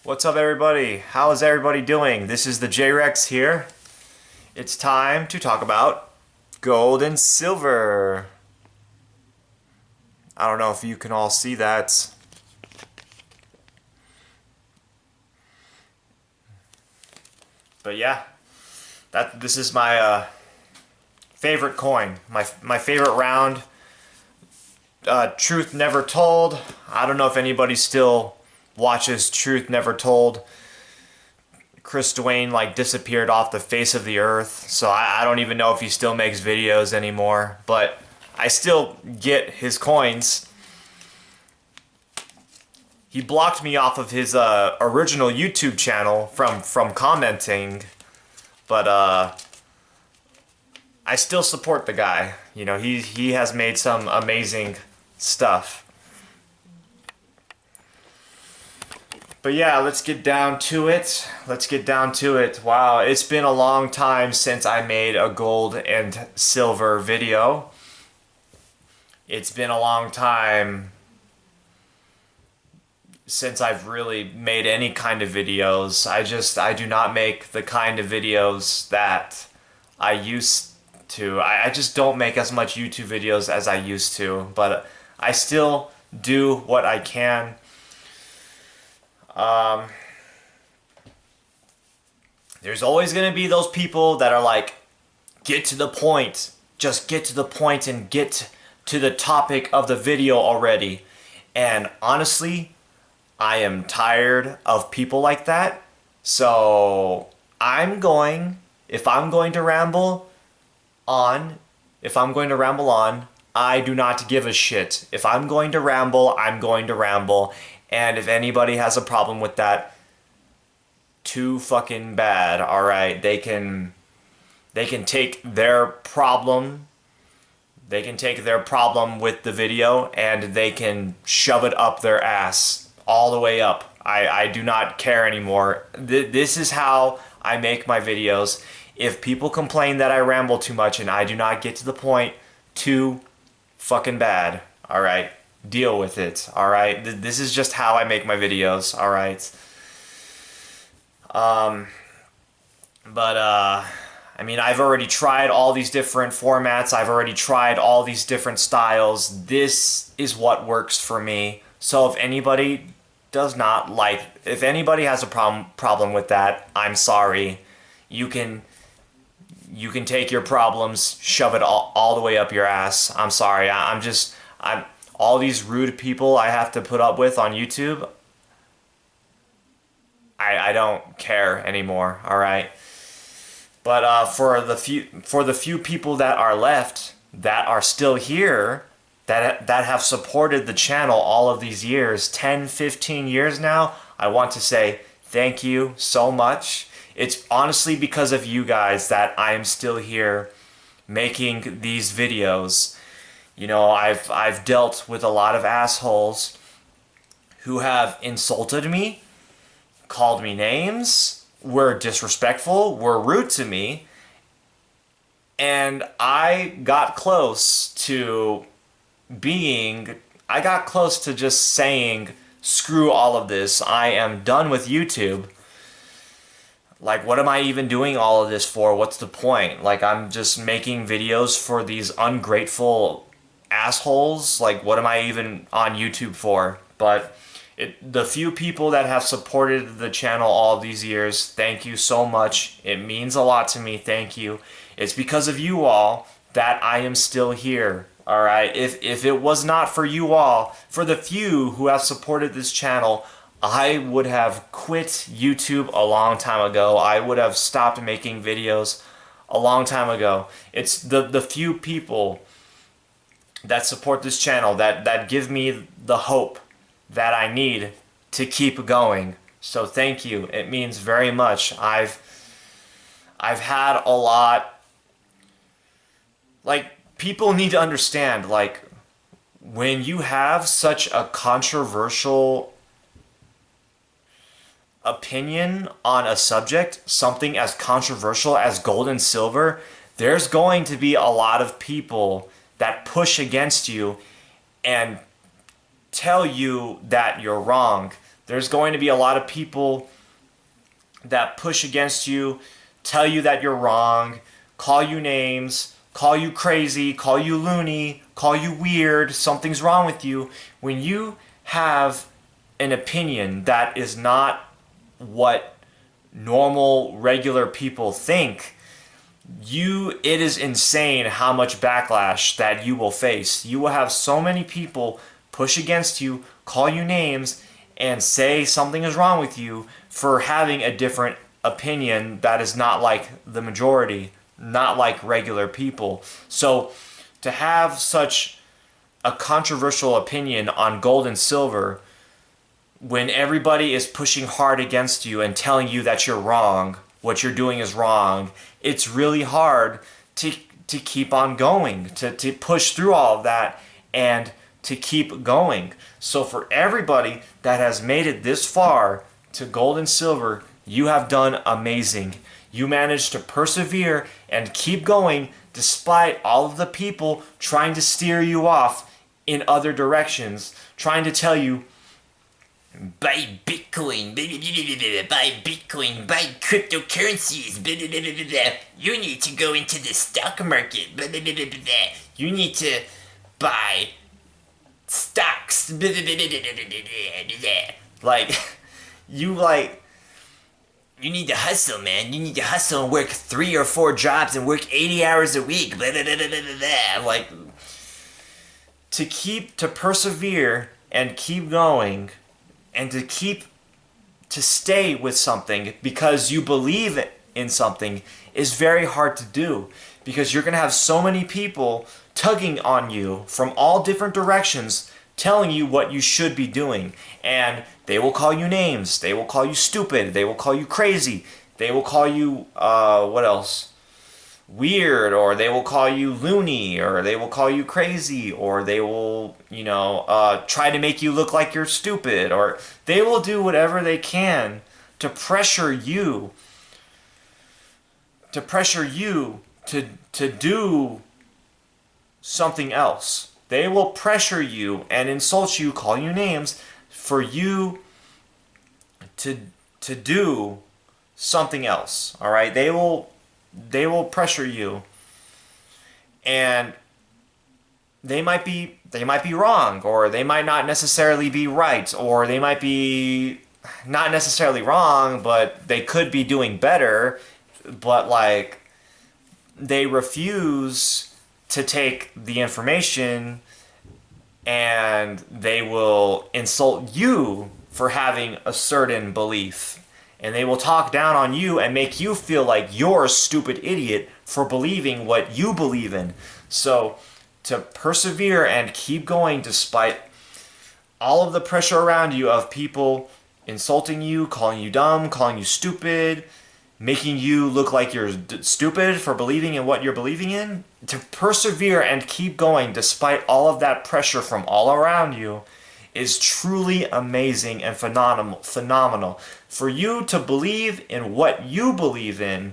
What's up, everybody? How is everybody doing? This is the J-Rex here. It's time to talk about gold and silver. I don't know if you can all see that. But yeah, this is my favorite coin, my favorite round. Truth Never Told. I don't know if anybody still watches Truth Never Told. Chris Duane disappeared off the face of the earth, so I don't even know if he still makes videos anymore, but I still get his coins. He blocked me off of his original YouTube channel from commenting, but I still support the guy. You know, he has made some amazing stuff. But yeah, let's get down to it. Wow, it's been a long time since I made a gold and silver video. It's been a long time since I've really made any kind of videos. I do not make the kind of videos that I used to. I just don't make as much YouTube videos as I used to, but I still do what I can. There's always going to be those people that are like, get to the point. Just get to the point and get to the topic of the video already. And honestly, I am tired of people like that. So if I'm going to ramble on, I do not give a shit. If I'm going to ramble, I'm going to ramble. And if anybody has a problem with that, too fucking bad. Alright, they can take their problem. They can take their problem with the video and they can shove it up their ass. All the way up. I do not care anymore. This is how I make my videos. If people complain that I ramble too much and I do not get to the point, too fucking bad. Alright? Deal with it. Alright? This is just how I make my videos. Alright? I mean, I've already tried all these different formats. I've already tried all these different styles. This is what works for me. So if anybody if anybody has a problem with that, I'm sorry. You can take your problems, shove it all the way up your ass. I'm sorry. I'm all these rude people I have to put up with on YouTube. I don't care anymore. All right. But for the few people that are left, that are still here, that have supported the channel all of these years, 10, 15 years now, I want to say thank you so much. It's honestly because of you guys that I am still here making these videos. You know, I've dealt with a lot of assholes who have insulted me, called me names, were disrespectful, were rude to me, and I got close to just saying, screw all of this, I am done with YouTube. Like, what am I even doing all of this for? What's the point? Like, I'm just making videos for these ungrateful assholes. Like, what am I even on YouTube for? But the few people that have supported the channel all these years, thank you so much. It means a lot to me. Thank you. It's because of you all that I am still here. Alright? If it was not for you all, for the few who have supported this channel, I would have quit YouTube a long time ago. I would have stopped making videos a long time ago. It's the few people that support this channel that give me the hope that I need to keep going. So thank you. It means very much. I've had a lot. Like, people need to understand, like, when you have such a controversial opinion on a subject, something as controversial as gold and silver, there's going to be a lot of people that push against you and tell you that you're wrong, There's going to be a lot of people that push against you, tell you that you're wrong, call you names, call you crazy, call you loony, call you weird, something's wrong with you. When you have an opinion that is not what normal, regular people think, it is insane how much backlash that you will face. You will have so many people push against you, call you names, and say something is wrong with you for having a different opinion that is not like the majority, not like regular people. So to have such a controversial opinion on gold and silver when everybody is pushing hard against you and telling you that you're wrong, what you're doing is wrong, it's really hard to keep on going, to push through all of that and to keep going. So for everybody that has made it this far to gold and silver, you have done amazing. You managed to persevere and keep going despite all of the people trying to steer you off in other directions, trying to tell you, buy Bitcoin, buy Bitcoin, buy cryptocurrencies, you need to go into the stock market, you need to buy stocks, you need to hustle, man. You need to hustle and work 3 or 4 jobs and work 80 hours a week. Like, to persevere and keep going and to stay with something because you believe in something is very hard to do, because you're going to have so many people tugging on you from all different directions, telling you what you should be doing. And they will call you names, they will call you stupid, they will call you crazy, they will call you, what else? Weird, or they will call you loony, or they will call you crazy, or they will, try to make you look like you're stupid, or they will do whatever they can to pressure you, to do something else. They will pressure you and insult you, call you names, for you to do something else. All right? They will pressure you, and they might be wrong, or they might not necessarily be right, or they might be not necessarily wrong, but they could be doing better, but like they refuse to take the information, and they will insult you for having a certain belief. And they will talk down on you and make you feel like you're a stupid idiot for believing what you believe in. So to persevere and keep going despite all of the pressure around you of people insulting you, calling you dumb, calling you stupid, making you look like you're stupid for believing in what you're believing in, to persevere and keep going despite all of that pressure from all around you is truly amazing and phenomenal. For you to believe in what you believe in,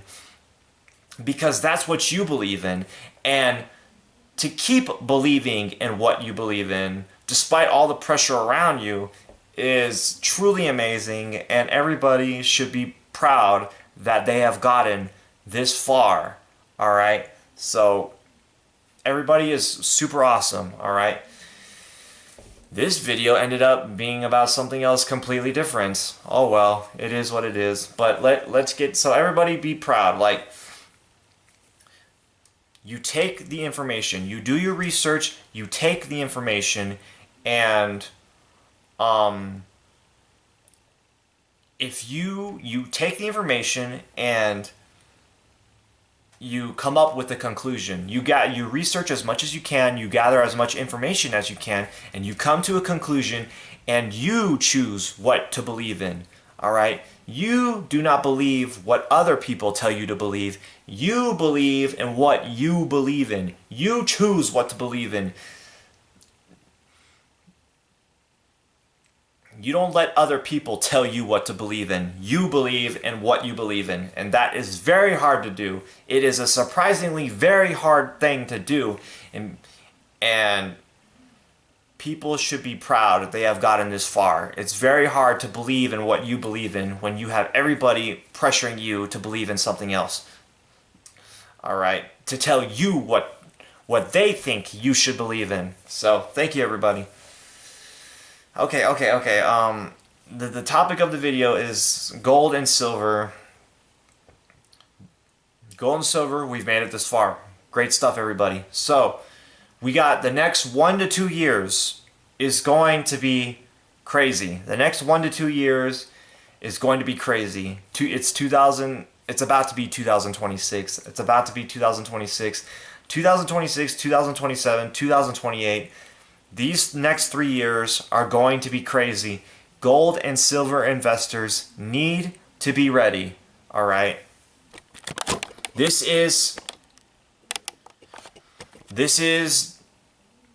because that's what you believe in, and to keep believing in what you believe in despite all the pressure around you is truly amazing, and everybody should be proud that they have gotten this far. All right? So everybody is super awesome. All right? This video ended up being about something else completely different. Oh well, it is what it is. But let's get, so everybody be proud. Like, you take the information, you do your research, you take the information, and if you take the information and you come up with a conclusion. You research as much as you can, you gather as much information as you can, and you come to a conclusion, and you choose what to believe in. All right? You do not believe what other people tell you to believe. You believe in what you believe in. You choose what to believe in. You don't let other people tell you what to believe in. You believe in what you believe in. And that is very hard to do. It is a surprisingly very hard thing to do. And people should be proud that they have gotten this far. It's very hard to believe in what you believe in when you have everybody pressuring you to believe in something else. All right, to tell you what they think you should believe in. So, thank you, everybody. Okay. The topic of the video is gold and silver. Gold and silver, we've made it this far. Great stuff, everybody. So, we got the next 1 to 2 years is going to be crazy. The next 1 to 2 years is going to be crazy. It's about to be 2026. It's about to be 2026. 2026, 2027, 2028. These next 3 years are going to be crazy. Gold and silver investors need to be ready. All right. This is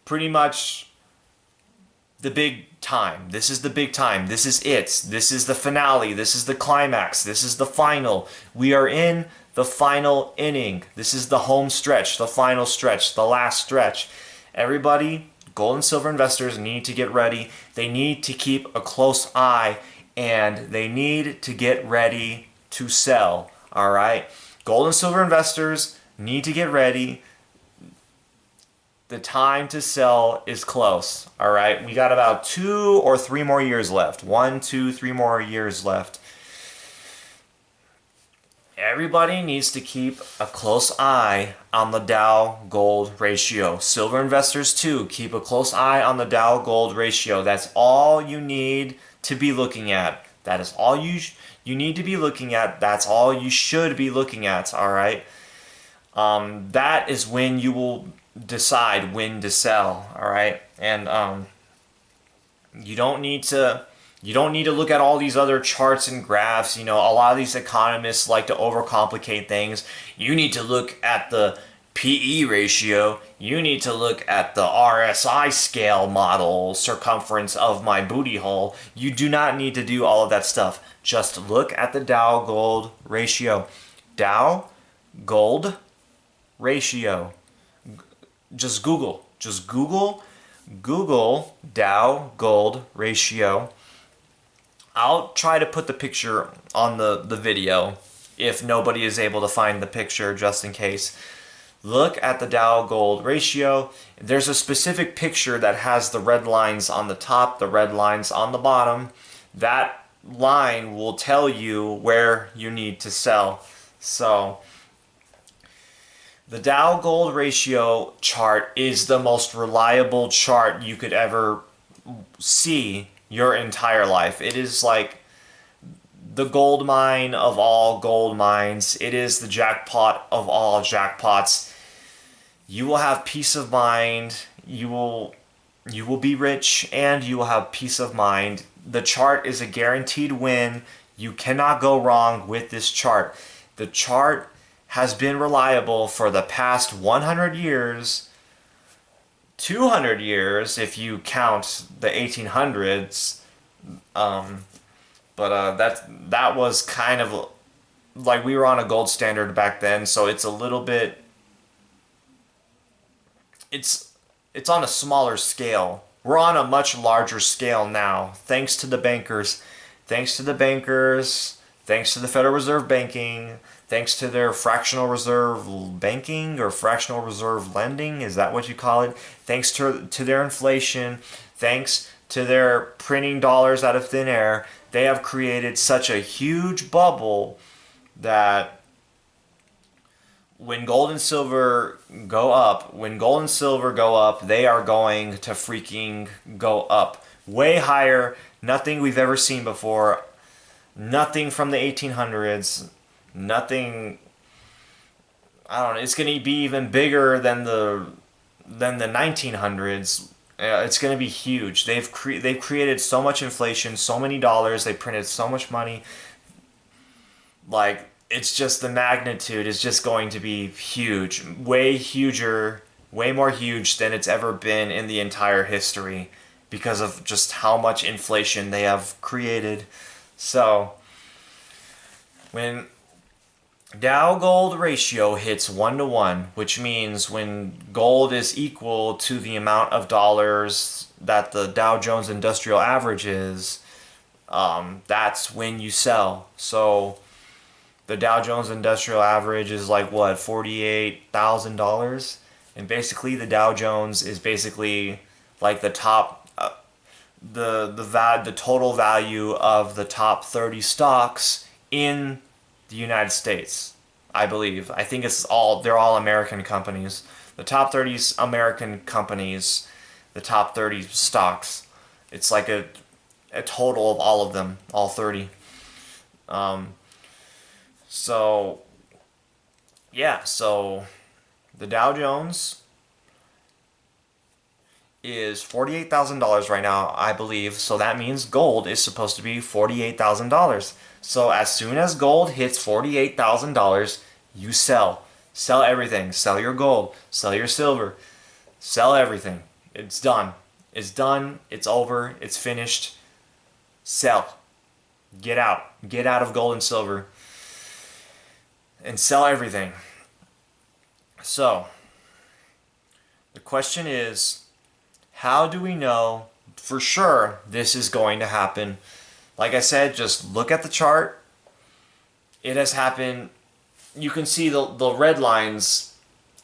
pretty much the big time. This is the big time. This is it. This is the finale. This is the climax. This is the final. We are in the final inning. This is the home stretch, the final stretch, the last stretch. Everybody, gold and silver investors need to get ready. They need to keep a close eye, and they need to get ready to sell. All right? Gold and silver investors need to get ready. The time to sell is close. All right? We got about 2 or 3 more years left. 1, 2, 3 more years left. Everybody needs to keep a close eye on the Dow Gold ratio. Silver investors too, keep a close eye on the Dow Gold ratio. That's all you need to be looking at. That is all you need to be looking at. That's all you should be looking at, all right? That is when you will decide when to sell, all right? And you don't need to look at all these other charts and graphs. You know, a lot of these economists like to overcomplicate things. You need to look at the PE ratio. You need to look at the RSI scale model, circumference of my booty hole. You do not need to do all of that stuff. Just look at the Dow Gold ratio. Dow Gold ratio. Just Google Dow Gold ratio. I'll try to put the picture on the video if nobody is able to find the picture, just in case. Look at the Dow Gold ratio. There's a specific picture that has the red lines on the top, the red lines on the bottom. That line will tell you where you need to sell. So the Dow Gold ratio chart is the most reliable chart you could ever see your entire life. It is like the gold mine of all gold mines. It is the jackpot of all jackpots. You will have peace of mind. You will be rich, and you will have peace of mind. The chart is a guaranteed win. You cannot go wrong with this chart. The chart has been reliable for the past 100 years. 200 years if you count the 1800s, but that was kind of like we were on a gold standard back then, so it's a little bit, it's on a smaller scale. We're on a much larger scale now, thanks to the bankers, thanks to the Federal Reserve banking, thanks to their fractional reserve banking or fractional reserve lending, is that what you call it? Thanks to their inflation, thanks to their printing dollars out of thin air, they have created such a huge bubble that when gold and silver go up, they are going to freaking go up. Way higher, nothing we've ever seen before, nothing from the 1800s, nothing, I don't know, it's going to be even bigger than the 1900s. It's going to be huge. They've created so much inflation, so many dollars, they printed so much money. Like, it's just the magnitude is just going to be huge. Way huger, way more huge than it's ever been in the entire history because of just how much inflation they have created. So, when Dow gold ratio hits 1 to 1, which means when gold is equal to the amount of dollars that the Dow Jones Industrial Average is, that's when you sell. So the Dow Jones Industrial Average is like what, $48,000, and basically the Dow Jones is basically like the top, the total value of the top 30 stocks in the United States. I believe. I think they're all American companies. The top 30 American companies, the top 30 stocks. It's like a total of all of them, all 30. Um, so yeah, so the Dow Jones is $48,000 right now, I believe. So that means gold is supposed to be $48,000. So as soon as gold hits $48,000, you sell. Sell everything. Sell your gold. Sell your silver. Sell everything. It's done. It's done. It's over. It's finished. Sell. Get out. Get out of gold and silver. And sell everything. So, the question is, how do we know for sure this is going to happen? Like I said, just look at the chart. It has happened. You can see the red lines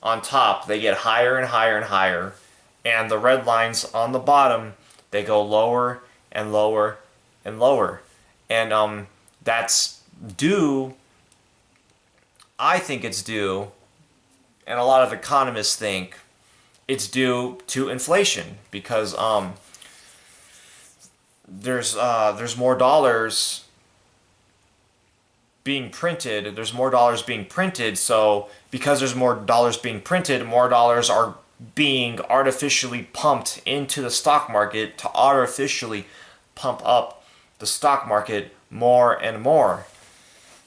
on top, they get higher and higher and higher. And the red lines on the bottom, they go lower and lower and lower. And that's due, I think it's due, and a lot of economists think it's due to inflation, because there's more dollars being printed. There's more dollars being printed. So because there's more dollars being printed, more dollars are being artificially pumped into the stock market to artificially pump up the stock market more and more.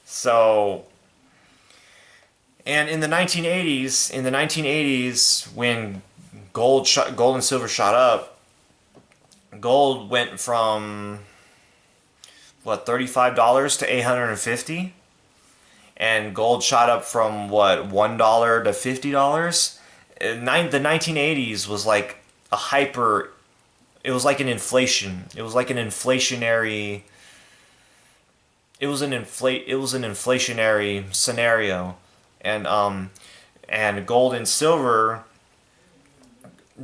So, and in the 1980s, when gold and silver shot up, gold went from what, $35 to $850, and gold shot up from what, $1 to $50. The 1980s was like a hyper. It was like an inflation. It was like an inflationary. It was an inflationary scenario, and gold and silver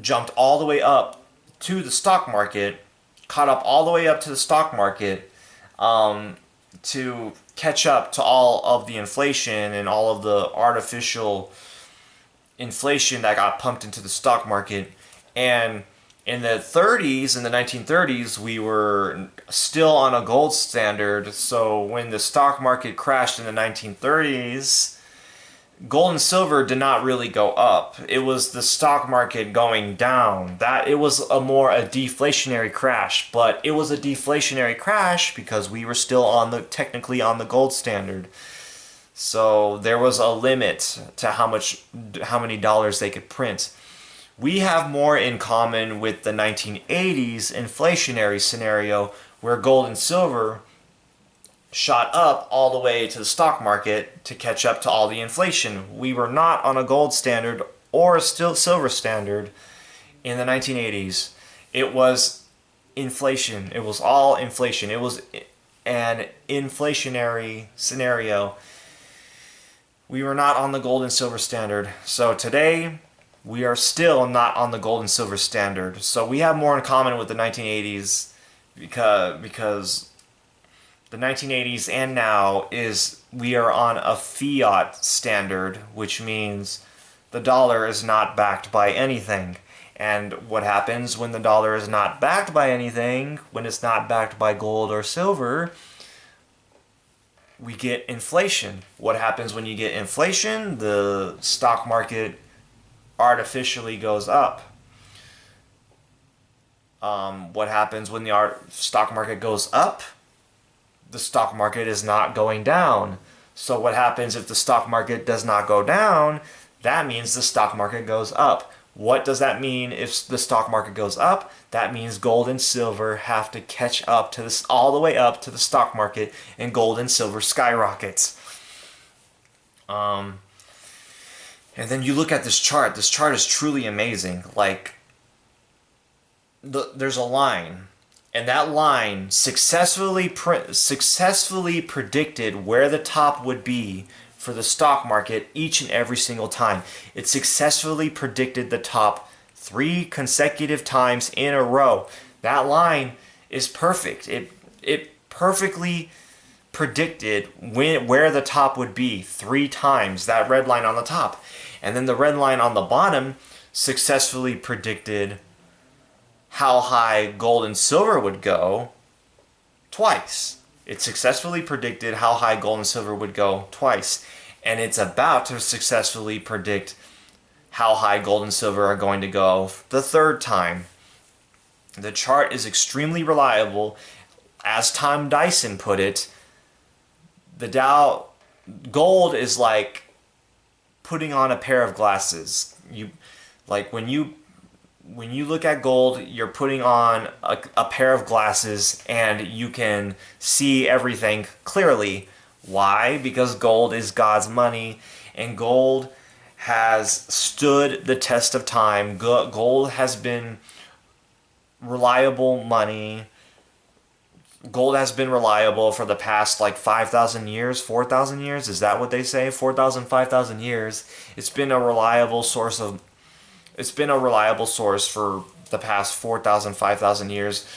jumped all the way up to the stock market, caught up all the way up to the stock market, to catch up to all of the inflation and all of the artificial inflation that got pumped into the stock market. And in the 1930s, we were still on a gold standard. So when the stock market crashed in the 1930s, gold and silver did not really go up. It was the stock market going down. That it was a deflationary crash, but it was a deflationary crash because we were still technically on the gold standard. So there was a limit to how many dollars they could print. We have more in common with the 1980s inflationary scenario, where gold and silver shot up all the way to the stock market to catch up to all the inflation. We were not on a gold standard or a silver standard in the 1980s. It was inflation. It was all inflation. It was an inflationary scenario. We were not on the gold and silver standard. So today, we are still not on the gold and silver standard. So we have more in common with the 1980s, because the 1980s and now is we are on a fiat standard, which means the dollar is not backed by anything. And what happens when the dollar is not backed by anything, when it's not backed by gold or silver? We get inflation. What happens when you get inflation? The stock market artificially goes up. What happens when the stock market goes up? The stock market is not going down. So what happens if the stock market does not go down? That means the stock market goes up. What does that mean if the stock market goes up? That means gold and silver have to catch up to this all the way up to the stock market, and gold and silver skyrockets. And then you look at this chart. This chart is truly amazing. Like, there's a line, and that line successfully predicted where the top would be for the stock market each and every single time. It successfully predicted the top 3 consecutive times in a row. That line is perfect. It perfectly predicted where the top would be 3 times, that red line on the top. And then the red line on the bottom successfully predicted how high gold and silver would go twice. It successfully predicted how high gold and silver would go twice. And it's about to successfully predict how high gold and silver are going to go the 3rd time. The chart is extremely reliable. As Tom Dyson put it, the Dow gold is like putting on a pair of glasses. When you look at gold, you're putting on a pair of glasses and you can see everything clearly. Why? Because gold is God's money, and gold has stood the test of time. Gold has been reliable money. Gold has been reliable for the past like 5,000 years, 4,000 years. Is that what they say? 4,000, 5,000 years. It's been a reliable source for the past 4,000, 5,000 years.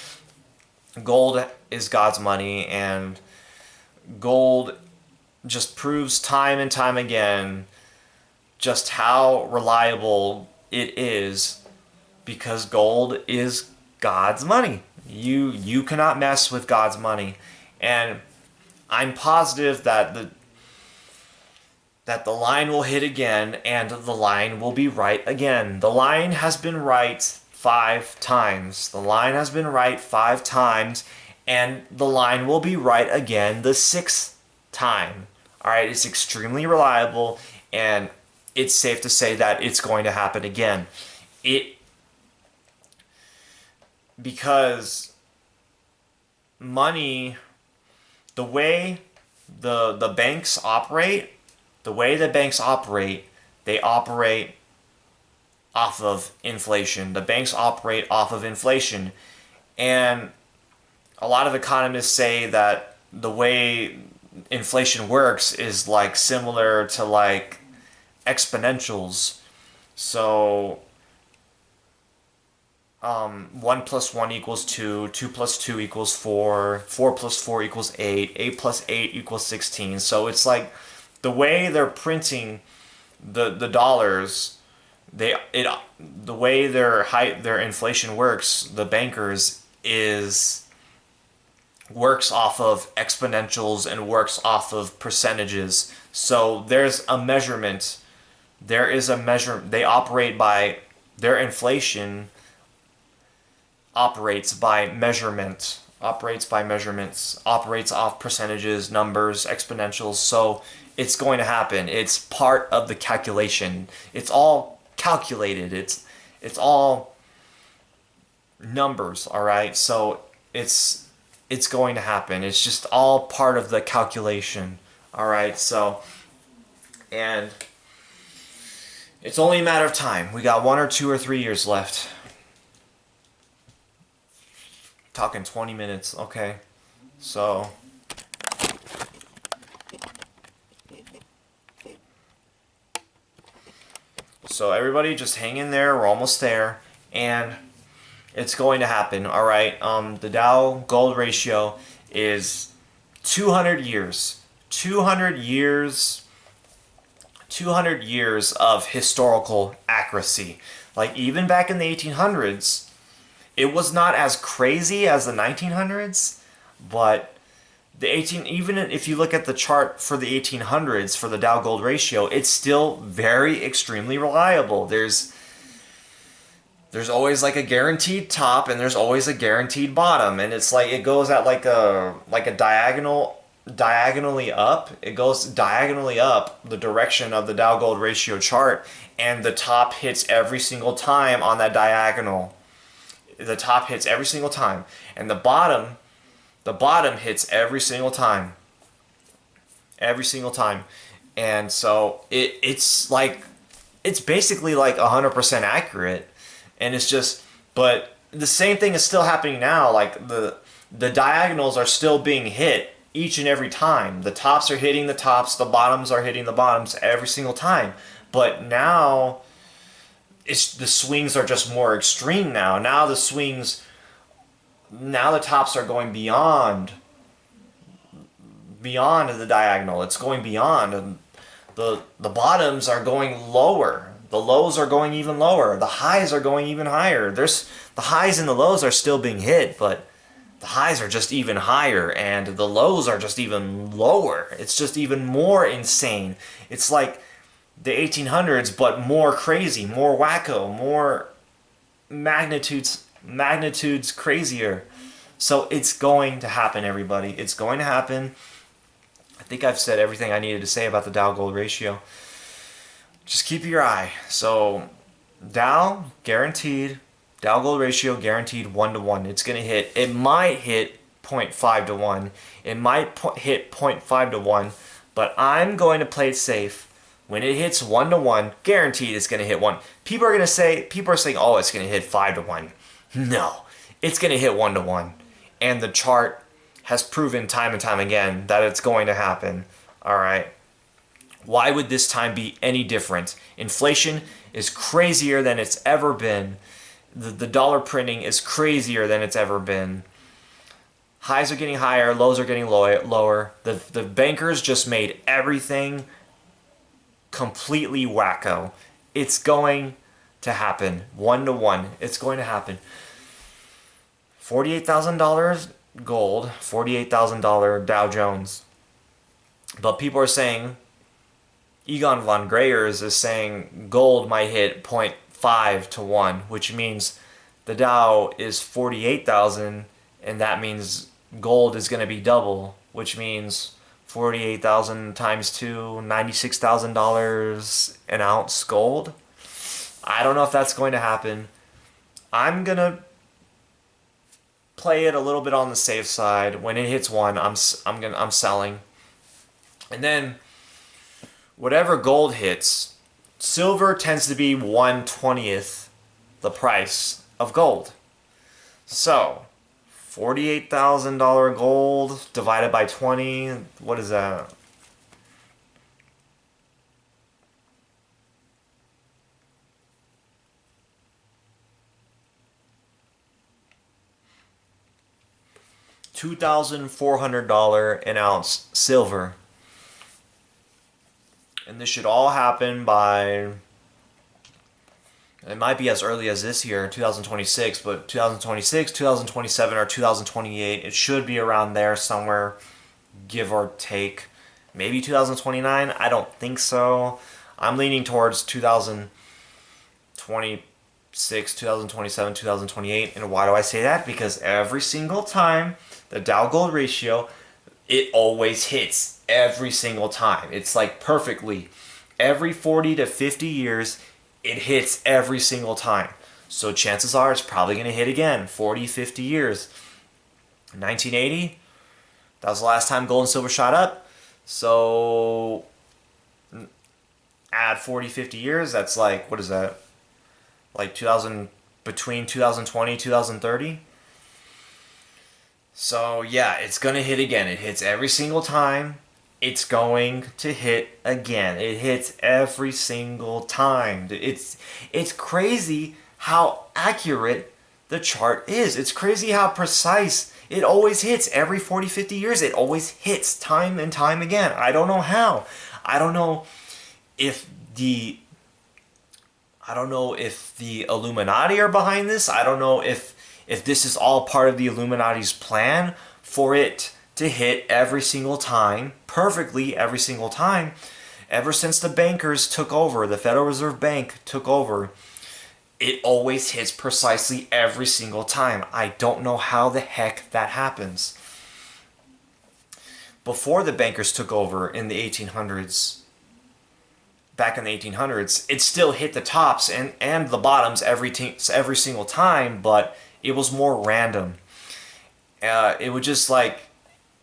Gold is God's money, and gold just proves time and time again just how reliable it is, because gold is God's money. You cannot mess with God's money. And I'm positive that the line will hit again, and the line will be right again. The line has been right 5 times. The line has been right 5 times, and the line will be right again the 6th time. Alright, it's extremely reliable, and it's safe to say that it's going to happen again. Because money, the way the banks operate, they operate off of inflation. The banks operate off of inflation. And a lot of economists say that the way inflation works is like similar to like exponentials. So 1 plus 1 equals 2, 2 plus 2 equals 4, 4 plus 4 equals 8, 8 plus 8 equals 16. So it's like the way they're printing the dollars, the way their inflation works, the bankers works off of exponentials and works off of percentages. So there's a measurement. They operate by their inflation. Operates by measurements, operates off percentages, numbers, exponentials. So it's going to happen. It's part of the calculation. It's all calculated. It's all numbers, all right? So it's going to happen. It's just all part of the calculation, all right? So, and it's only a matter of time. We got 1 or 2 or 3 years left. Talking 20 minutes, okay. So everybody just hang in there. We're almost there, and it's going to happen. All right. The Dow gold ratio is 200 years. 200 years. 200 years of historical accuracy. Like even back in the 1800s. It was not as crazy as the 1900s, but even if you look at the chart for the 1800s for the Dow Gold ratio, it's still very extremely reliable. There's always like a guaranteed top, and there's always a guaranteed bottom, and it's like it goes at like a diagonally up. It goes diagonally up the direction of the Dow Gold ratio chart, and the top hits every single time on that diagonal. The top hits every single time, and the bottom hits every single time. And so it's like, it's basically like 100% accurate. And it's just, but the same thing is still happening now. Like the diagonals are still being hit each and every time. The tops are hitting the tops, the bottoms are hitting the bottoms every single time. But now it's, the swings are just more extreme now. Now the swings, now the tops are going beyond the diagonal. It's going beyond, and the bottoms are going lower. The lows are going even lower. The highs are going even higher. There's the highs and the lows are still being hit, but the highs are just even higher and the lows are just even lower. It's just even more insane. It's like the 1800s, but more crazy, more wacko, more magnitudes crazier. So it's going to happen, everybody. It's going to happen. I think I've said everything I needed to say about the Dow Gold ratio. Just keep your eye. So Dow guaranteed, Dow Gold ratio guaranteed 1-to-1. It's going to hit, it might hit 0.5 to 1. It might hit 0.5 to 1, but I'm going to play it safe. When it hits 1-to-1, guaranteed it's going to hit 1. People are saying, oh, it's going to hit 5 to 1. No, it's going to hit 1-to-1. And the chart has proven time and time again that it's going to happen. All right. Why would this time be any different? Inflation is crazier than it's ever been. The dollar printing is crazier than it's ever been. Highs are getting higher, lows are getting lower. The bankers just made everything completely wacko. It's going to happen. 1-to-1. It's going to happen. $48,000 gold, $48,000 Dow Jones. But people are saying, Egon von Greyers is saying gold might hit 0.5 to 1, which means the Dow is 48,000, and that means gold is going to be double, which means 48,000 times 2, $96,000 an ounce gold. I don't know if that's going to happen. I'm going to play it a little bit on the safe side. When it hits 1, I'm selling. And then whatever gold hits, silver tends to be 1/20th the price of gold. So, $48,000 gold divided by 20, what is that? $2,400 an ounce silver. And this should all happen by, it might be as early as this year, 2026, but 2026, 2027, or 2028, it should be around there somewhere, give or take. Maybe 2029? I don't think so. I'm leaning towards 2026, 2027, 2028. And why do I say that? Because every single time the Dow Gold ratio, it always hits every single time. It's like perfectly. Every 40 to 50 years, it hits every single time. So chances are it's probably going to hit again. 40, 50 years. 1980, that was the last time gold and silver shot up. So add 40, 50 years, that's like, what is that? Like 2000, between 2020, 2030. So yeah, it's going to hit again. It hits every single time. It's going to hit again. It hits every single time. It's crazy how accurate the chart is. It's crazy how precise. It always hits every 40, 50 years. It always hits time and time again. I don't know how. I don't know if the Illuminati are behind this. I don't know if this is all part of the Illuminati's plan for it to hit every single time, perfectly every single time. Ever since the bankers took over, the Federal Reserve Bank took over, it always hits precisely every single time. I don't know how the heck that happens. Before the bankers took over in the 1800s, back in the 1800s, it still hit the tops and the bottoms every single time, but it was more random. It would just like,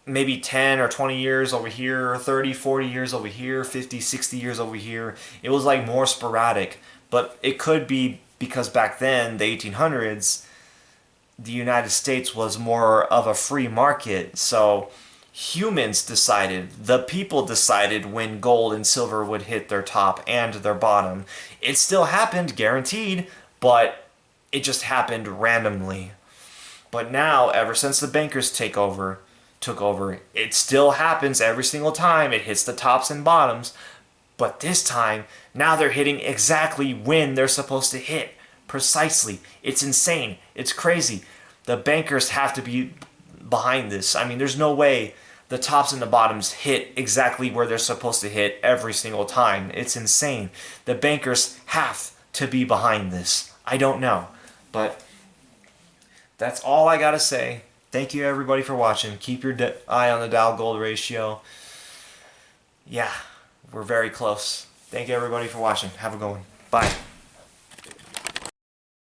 maybe 10 or 20 years over here, 30, 40 years over here, 50, 60 years over here. It was like more sporadic. But it could be because back then, the 1800s, the United States was more of a free market. So humans decided, the people decided when gold and silver would hit their top and their bottom. It still happened, guaranteed, but it just happened randomly. But now, ever since the bankers took over, it still happens every single time. It hits the tops and bottoms. But this time, now they're hitting exactly when they're supposed to hit. Precisely. It's insane. It's crazy. The bankers have to be behind this. I mean, there's no way the tops and the bottoms hit exactly where they're supposed to hit every single time. It's insane. The bankers have to be behind this. I don't know. But that's all I gotta say. Thank you everybody for watching. Keep your eye on the Dow Gold ratio. Yeah, we're very close. Thank you everybody for watching. Have a good one. Bye.